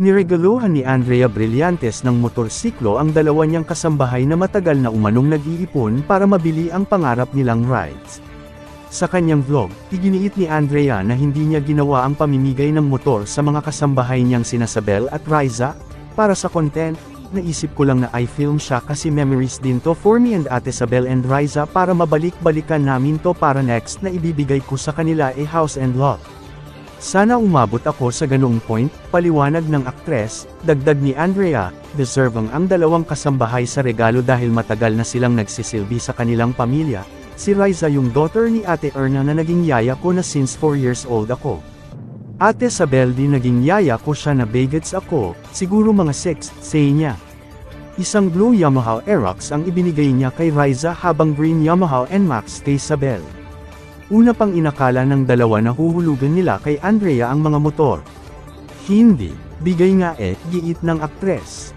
Niregaluhan ni Andrea Brillantes ng motorsiklo ang dalawa niyang kasambahay na matagal na umanong nag-iipon para mabili ang pangarap nilang rides. Sa kanyang vlog, iginiit ni Andrea na hindi niya ginawa ang pamimigay ng motor sa mga kasambahay niyang sina Sabel at Riza. Para sa content, naisip ko lang na i-film siya kasi memories din to for me and Ate Sabel and Riza para mabalik-balikan namin to para next na ibibigay ko sa kanila house and lot. Sana umabot ako sa ganoong point, paliwanag ng aktres. Dagdag ni Andrea, deserve ang dalawang kasambahay sa regalo dahil matagal na silang nagsisilbi sa kanilang pamilya. Si Riza yung daughter ni Ate Erna na naging yaya ko na since 4 years old ako. Ate Sabel din naging yaya ko siya na bagets ako, siguro mga 6, say niya. Isang blue Yamaha Aerox ang ibinigay niya kay Riza habang green Yamaha NMAX kay Sabel. Una pang inakala ng dalawa na huhulugan nila kay Andrea ang mga motor. Hindi, bigay nga giit ng aktres.